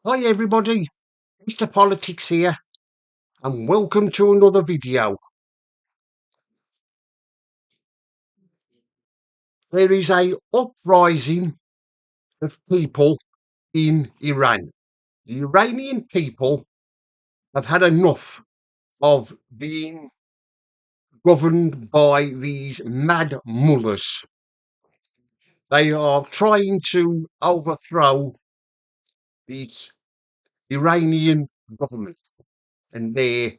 Hi everybody, Mr. Politics here, and welcome to another video. There is a uprising of people in Iran. The Iranian people have had enough of being governed by these mad mullahs. They are trying to overthrow this Iranian government and their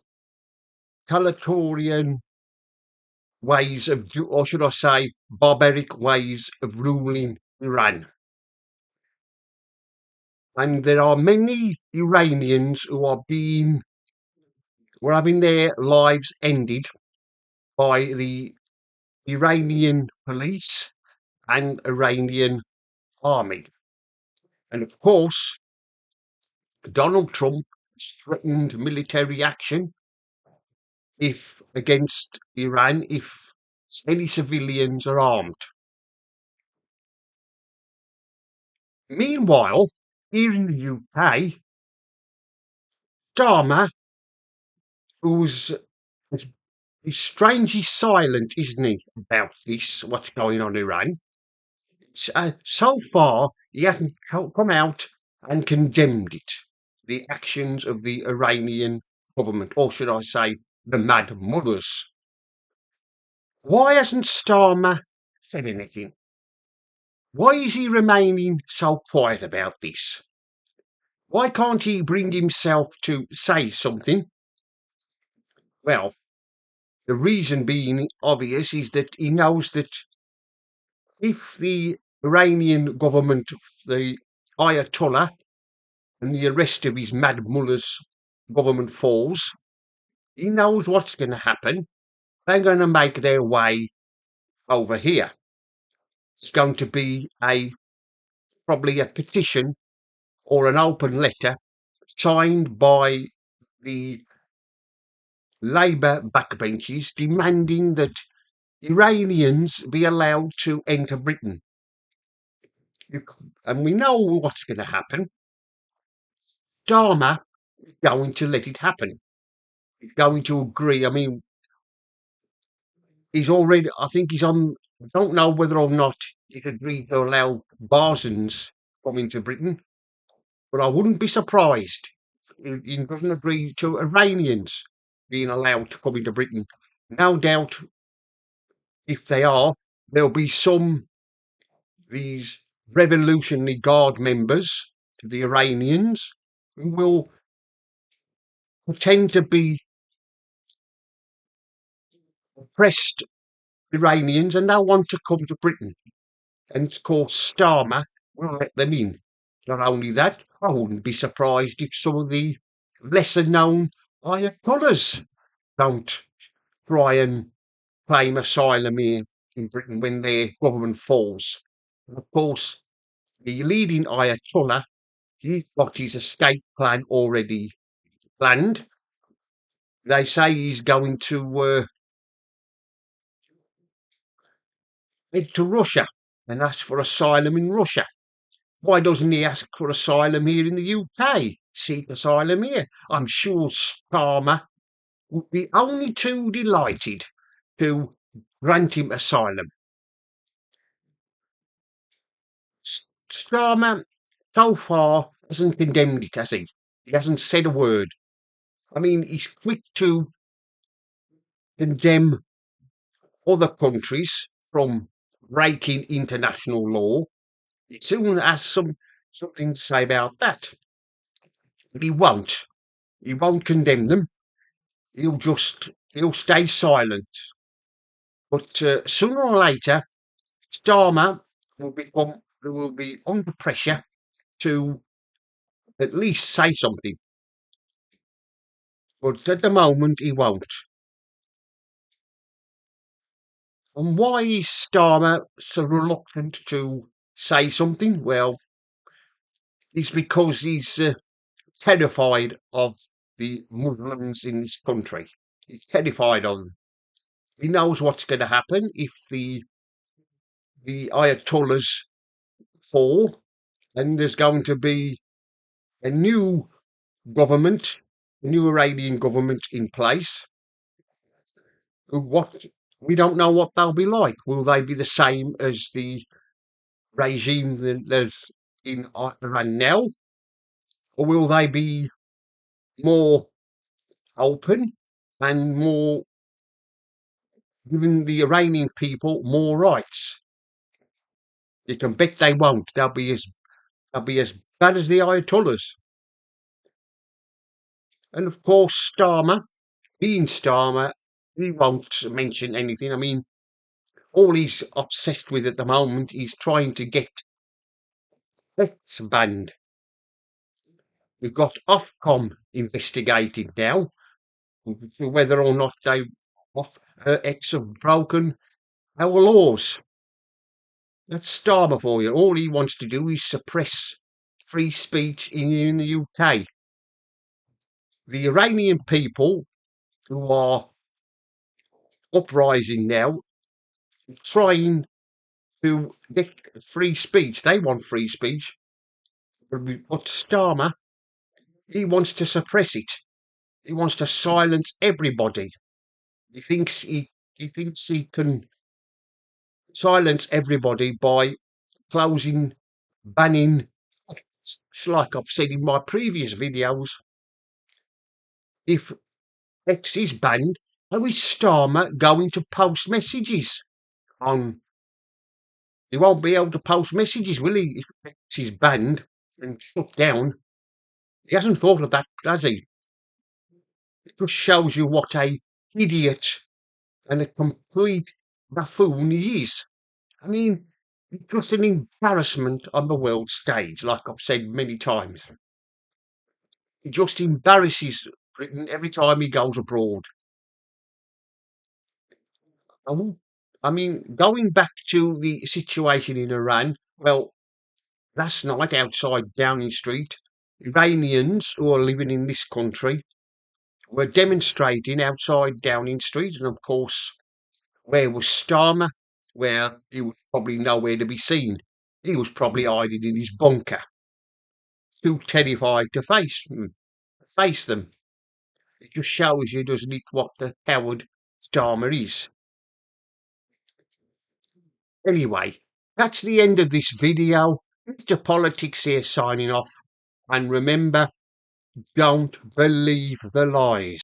totalitarian ways of, or should I say, barbaric ways of ruling Iran. And there are many Iranians were having their lives ended by the Iranian police and Iranian army. And of course, Donald Trump has threatened military action if against Iran if any civilians are armed. Meanwhile, here in the UK, Sarmer, who's he's strangely silent, isn't he, about this, what's going on in Iran. So far, he hasn't come out and condemned it, the actions of the Iranian government, or should I say, the mad mullahs. Why hasn't Starmer said anything? Why is he remaining so quiet about this? Why can't he bring himself to say something? Well, the reason being obvious is that he knows that if the Iranian government, the Ayatollah, and the rest of his mad mullah's government falls, he knows what's going to happen. They're going to make their way over here. It's going to be probably a petition or an open letter signed by the Labour backbenches demanding that Iranians be allowed to enter Britain. And we know what's going to happen. Dharma is going to let it happen. He's going to agree. I mean, I think he's on, I don't know whether or not he's agreed to allow Barzans come into Britain, but I wouldn't be surprised if he doesn't agree to Iranians being allowed to come into Britain. No doubt, if they are, there'll be these Revolutionary Guard members, the Iranians, who will pretend to be oppressed Iranians and they'll want to come to Britain. And of course, Starmer will let them in. Not only that, I wouldn't be surprised if some of the lesser known Ayatollahs don't try and claim asylum here in Britain when their government falls. And of course, the leading Ayatollah, he's got his escape plan already planned. They say he's going to head to Russia and ask for asylum in Russia. Why doesn't he ask for asylum here in the UK? Seek asylum here. I'm sure Sarmer would be only too delighted to grant him asylum. Starmer, so far, hasn't condemned it, has he? He hasn't said a word. I mean, he's quick to condemn other countries from breaking international law. He soon has something to say about that. But he won't. He won't condemn them. He'll stay silent. But sooner or later, Starmer will be under pressure to at least say something. But at the moment, he won't. And why is Starmer so reluctant to say something? Well, it's because he's terrified of the Muslims in this country. He's terrified of them. He knows what's going to happen if the Ayatollahs fall, and there's going to be a new government, a new Iranian government in place. What we don't know what they'll be like. Will they be the same as the regime that's in Iran now, or will they be more open and more giving the Iranian people more rights? You can bet they won't. They'll be as bad as the Ayatollahs. And of course, Starmer, being Starmer, he won't mention anything. I mean, all he's obsessed with at the moment is trying to get pets banned. We've got Ofcom investigating now whether or not they X have broken our laws. That's Starmer for you. All he wants to do is suppress free speech in the UK. The Iranian people who are uprising now, trying to get free speech. They want free speech, but Starmer, he wants to suppress it. He wants to silence everybody. He thinks he can silence everybody by closing, banning. It's like I've said in my previous videos. If X is banned, how is Starmer going to post messages on? He won't be able to post messages, will he? If X is banned and shut down, he hasn't thought of that, has he? It just shows you what a idiot and a complete buffoon he is. I mean, it's just an embarrassment on the world stage, like I've said many times. He just embarrasses Britain every time he goes abroad. Oh, I mean, going back to the situation in Iran, well, last night outside Downing Street, Iranians who are living in this country were demonstrating outside Downing Street, and of course, where was Starmer? Where he was probably nowhere to be seen. He was probably hiding in his bunker, too terrified to face them. It just shows you, doesn't it, what the coward Starmer is. Anyway, that's the end of this video. Mr. Politics here signing off. And remember, don't believe the lies.